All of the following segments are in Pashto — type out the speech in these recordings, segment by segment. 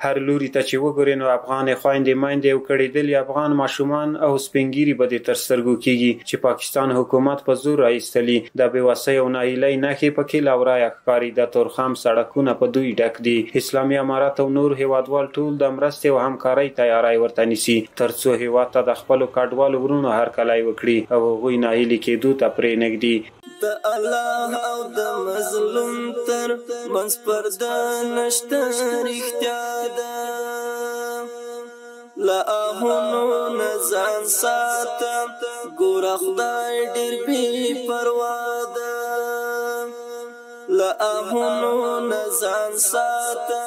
هر لوري ته چې وګورې نو افغان خویندې میندې او کړېدلي افغان ماشومان او سپینګیري به دې تر سترګو کېږي چې پاکستان حکومت په زور راایستلي د بېوسۍ او ناهیلۍ نښې پکې له ورایه ښکاري. د تورخم سړکونه په دوی ډک دي. اسلامي امارت او نور هیوادوال ټول د مرستې او همکارۍ تیاری ورته نیسي تر څو هیواد ته د خپلو کډوالو ورونو هرکلی وکړي او هغوی ناهیلي کېدو ته پرېنږدي. د الله او د مظلوم تر منځ پرده نشته رښتیا ده. له آهونو نه ځان ساته ګوره خدای ډېر بې پروا ده. له آهونو نه ځان ساته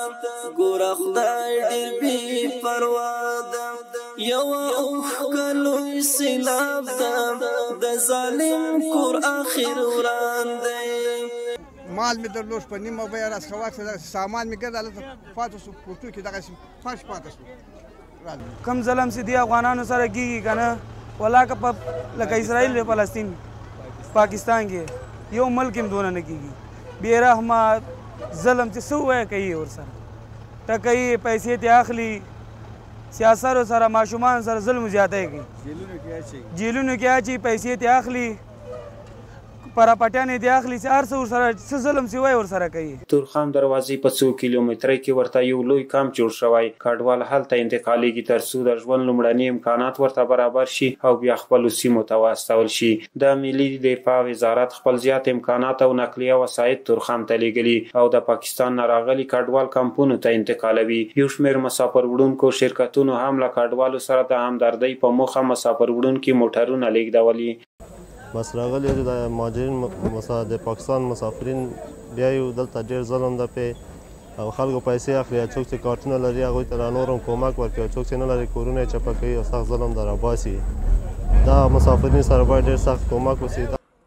ګوره خدای ډېر بې پروا ده. یوه اوښکه لوی سیلاب ده د ظالم کور آخر وران دی. مال مې درلود په نیمه بیه راڅخه واخیسته، سامان مې ګرد هلته پاتې شو کوټو کې دغسې فرش پاتې شو. کم ظلم چې دی افغانانو سره کېږي که نه ولا که په لکه اسرائیل دی فلسطین پاکستان کې یو ملک هم دونه نه کېږي. بې رحمه ظلم چې څه ووایه کوي ورسره ټکوي پیسې ترې اخلي سیاسرو سره ماشومان سره ظلم زیاتی کوي. جیلونو کې اچي پیسې ترې اخلي پراپټیانې دې اخلي چې هر څه ورسره څه ظلم چې وایي ورسره کوي. تورخم دروازې په څو کیلومترۍ کې ورته یو لوی کمپ جوړ شوی. کډوال هلته انتقالیږي تر څو د ژوند لومړني امکانات ورته برابر شي او بیا خپلو سیمو ته واستول شي. د ملي دفاع وزارت خپل زیات امکانات او نقلیه وسایط تورخم ته لیږلي او د پاکستان نه راغلي کډوال کمپونو ته انتقالوي. یو شمېر مسافر وړونکو شرکتونو هم له کډوالو سره د همدردۍ په موخه مسافر وړونکي موټرونه لیږدولي. بس راغلی د مهاجرین د پاکستان مسافرین بیا یو دلته ډېر ظلم ده پې او خلکو پیسې اخلي. څوک چې کارټونه لري هغوی ته لا نور هم کومک ورکوي او څوک چې نه لري کورونه یې چپه کوي او سخت ظلم ده راباسي. دا مسافرین سره باید ډېر سخت کومک وشي.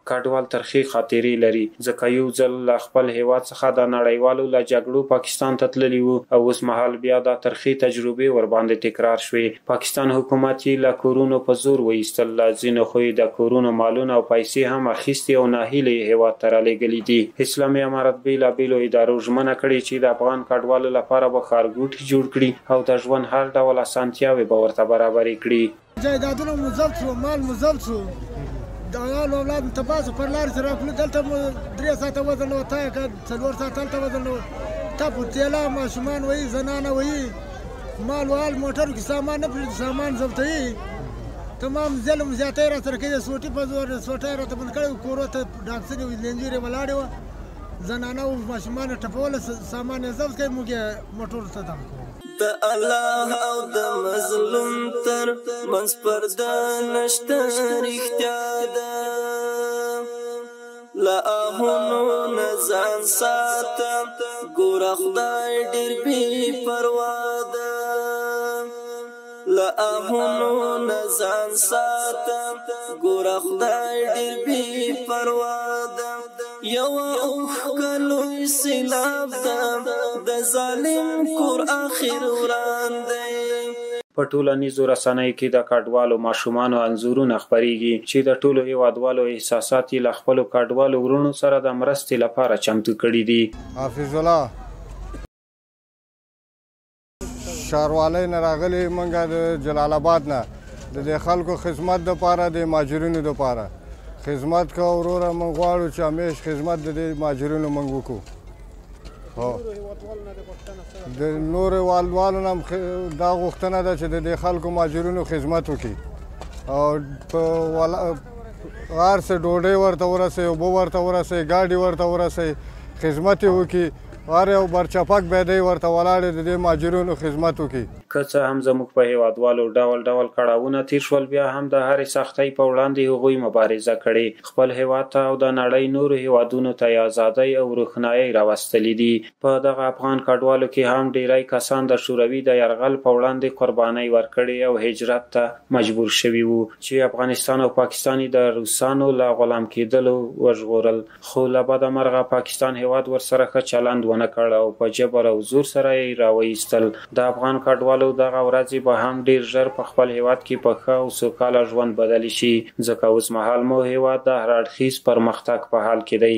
کډوال ترخې خاطرې لري ځکه یو ځل له خپل هیواد څخه د نړیوالو له جګړو پاکستان ته تللي وو او اوس مهال بیا دا ترخې تجربې ورباندې تکرار شوې. پاکستان حکومت یې له کورونو په زور وایستل. له ځینو خو یې د کورونو مالونه او پیسې هم اخیستې او ناهیلې هیواد ته رالیږلي دي. اسلامي امارت بېلابېلو ادارو ژمنه کړې چې د افغان کډوالو لپاره به ښارګوټي جوړ کړي او د ژوند هر ډول اسانتیاوې به ورته برابرې کړي. جایدادونه مو ضبط شو، مال مو ضبط شو، د عیال اولاد مو تباه شو، پر لارې سره راکړو. دلته مو 3 ساعته وزن نه و، تا یې که 4 ساعته هلته وزن نه و. تا په تیلا ماشومان وهي، زنانه وهي، مال وال موټرو کې سامان نه پرېږدي، سامان ضبطوي. تمام ظلم زیاتی را سره کوي. د سوټي په زور سوټی راته بند کړی و، کورو ته ډاکسرې وې، لنجیرې ولاړې وه، زنانه و ماشومان یې ټپوله، سامان یې ضبط کوي، موږ یې موټرو ته دم کوو. د الله او د مظلوم تر منځ پرده نشته رښتیا ده. له آهونو نه ځان ساته ګوره خدای ډېر بې پروا ده. له آهونو نه ځان ساته ګوره خدای ډېر بې پروا ده. یوه اوښکه لوی سیلاب ده د ظالم کور آخر وران دی. په ټولنیزو رسنیو کې د کډوالو ماشومانو انځورونه خپریږي چې د ټولو هیوادوالو احساسات یې له خپلو کډوالو وروڼو سره د مرستې لپاره چمتو کړي دي. حافظ الله ښاروالی نه راغلي، موږ د جلال آباد نه د دې خلکو خدمت دپاره د مهاجرینو دپاره خدمت کوو. وروره موږ غواړو چې همیش خدمت د دې مهاجرینو موږ وکړو. د نورو هیوادوالو نه دا غوښتنه ده چې د دې خلکو مهاجرینو خدمت وکړي او په هر څه ډوډۍ ورته ورسوي، اوبه ورته ورسوي، ګاډي ورته ورسوي، خدمت یې وکړي. هر یو برچپک بیدۍ ورته ولاړې د دې مهاجرینو خدمت وکړي. که څه هم زموږ په هیوادوالو ډول ډول کړاوونه تیر شول، بیا هم د هرې سختۍ په وړاندې هغوی مبارزه کړې. خپل هیواد ته او د نړۍ نورو هیوادونو ته یې ازادۍ او روښنایۍ راوستلې دي. په دغه افغان کډوالو کې هم ډیری کسان د شوروي د یرغل په وړاندې قربانۍ ورکړې او هجرت ته مجبور شوي وو چې افغانستان او پاکستان د روسانو له غلام کېدلو وژغورل. خو له بده مرغه پاکستان هیواد ورسره ښه چلند ونه کړ او په جبر او زور سره یې راوایستل. د افغان کډوالو دغه ورځې به هم ډیر ژر په خپل هیواد کې په ښه او سوکاله ژوند بدل شي، ځکه اوس مهال مو هیواد د هر اړخیز پرمختګ په حال کې دی.